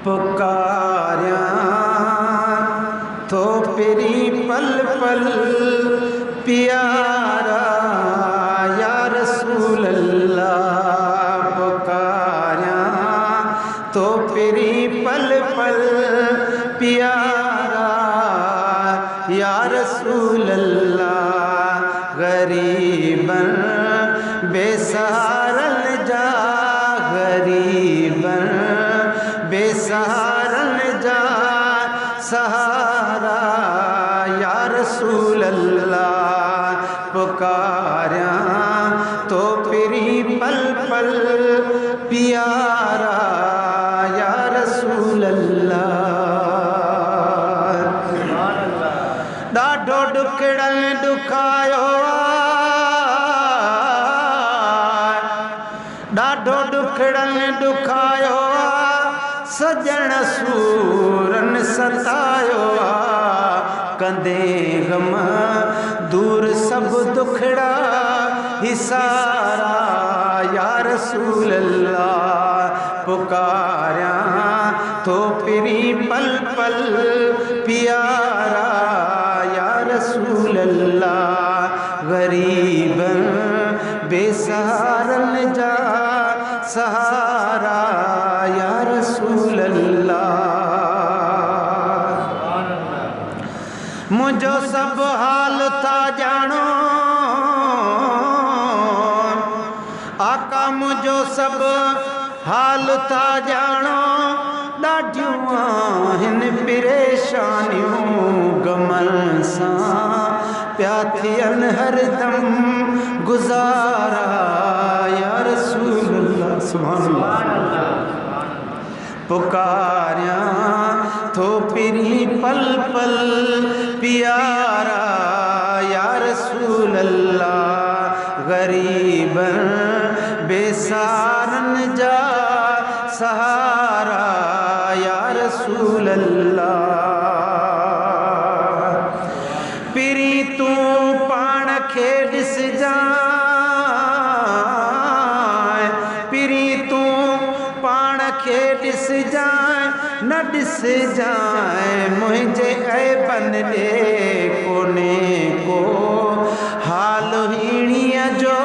पुकार्या तो पिरी पल पल प्यारा या रसूल अल्लाह। पुकार्या तो पिरी पल पल प्यारा या रसूल अल्लाह। गरीबन बेसहारन जा, गरीबन बेसहारन जा सहारा या रसूल अल्लाह। पुकार्या तो पिरी पल पल प्यारा या रसूल अल्लाह। ॾाढो ॾुकड़न ॾुखायो, ॾाढो ॾुकड़न ॾुखायो सजण सूरन सतायो। कंदे गम दूर सब दुखड़ा हिसारा या रसूल अल्लाह। पुकार्या तो पिरी पल पल प्यारा या रसूल अल्लाह। गरीबन बेसहारन जा सहारा या रसूल अल्लाह। मुझो सब हाल था जानो आका, मुझो सब हाल था जानो। ॾाढियूं आहिनि परेशानियूं गमन सां प्या थियनि हरदम गुज़ारा या रसूल अल्लाह। सुभान अल्लाह। पुकार्या तो पिरी पल पल प्यारा या रसूल अल्लाह। गरीबन बेसहारन जा सहारा या रसूल अल्लाह। पिरी तू पाण खे ॾिस जाए, पिरी तू पाण खे ॾिस जाए, न ॾिस जाए मुंहिंजे ऐबन ॾे कोने को हाल हीणीअ जो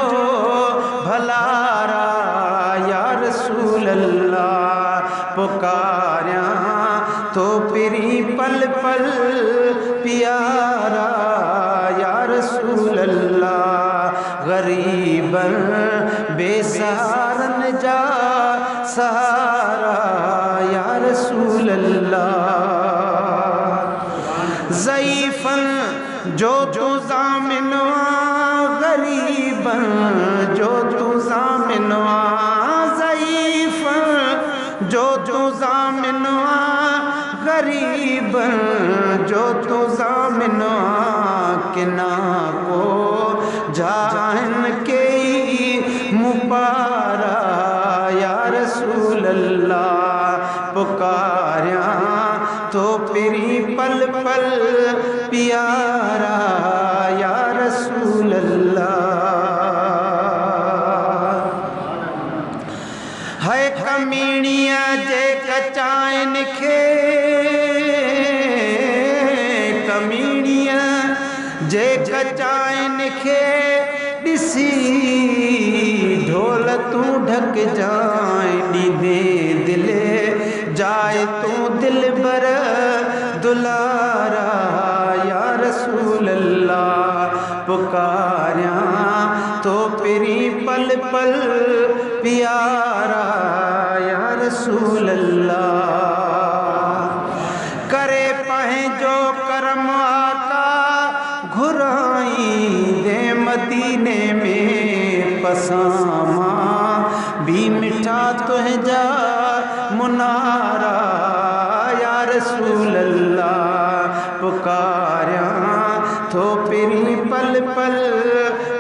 भलारा या रसूल अल्लाह। पुकार्या तो पिरी पल पल प्यारा या रसूल अल्लाह। गरीबन बेसहारन जा सहारा या रसूल अल्लाह। ज़ईफ़न जो तू ज़ामिनवा, गरीबन जो तू ज़ामिनवा। ज़ईफ़न जो तू ज़ामिनवा, गरीबन जो तू ज़ामिनवा। किना को जान के मुपारा या रसूल अल्लाह। पुकार्या तो पिरी पल पल प्यारा या रसूल अल्लाह। है कमीणिया जे कचाइन खे, कमीणिया जे कचाइन खे ॾिसी ढोल तू ढक जाए। ॾींदे दिले जाए तू दिल बर दुलारा या रसूल अल्लाह। पुकार्या तो पिरी पल पल प्यारा या रसूल अल्लाह। करे पंहिंजो करम आका घुराई दे मदीने में पसामा भी मिठा तुझा मुनारा या रसूल अल्लाह। पुकार्या तो पिरी पल पल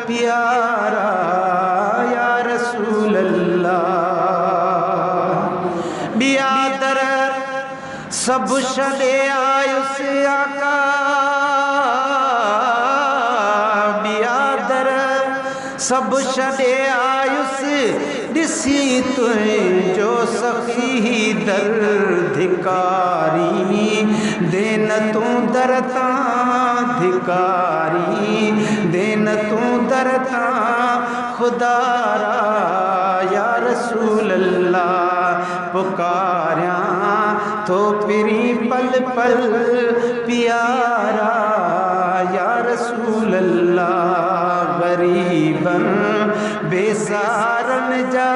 प्यारा या रसूल अल्लाह। बियादर सब छॾे आयुस आका, बियादर सब छॾे आयुस ॾिसी तुंहिंजो सखी दरधिकारी देन तूं दर तां धिकारी देन तूं दर तां खुदारा या रसूल अल्लाह पुकारियां तो पिरी पल पल प्यारा या रसूल अल्लाह गरीबन बेसारन जा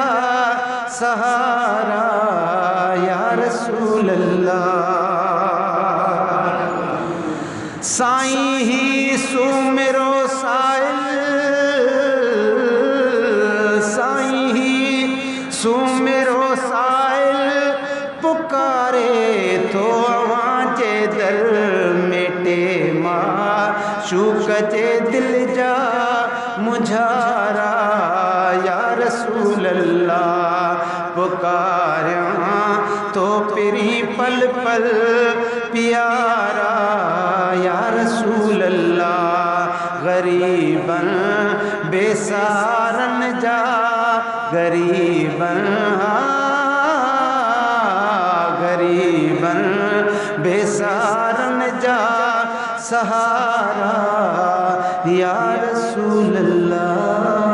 सहारा या रसूल अल्लाह साईं ही सुमेरो साइल साईं ही सुमेरो साइल पुकारे तो अवां जे दर मेटे मां शूक जे दिल जा मुझारा या रसूल अल्लाह पुकारियां तो पिरी पल पल प्यारा या रसूल अल्लाह गरीबन बेसारन जा गरीबन गरीबन बेसारन जा सहारा या रसूल अल्लाह।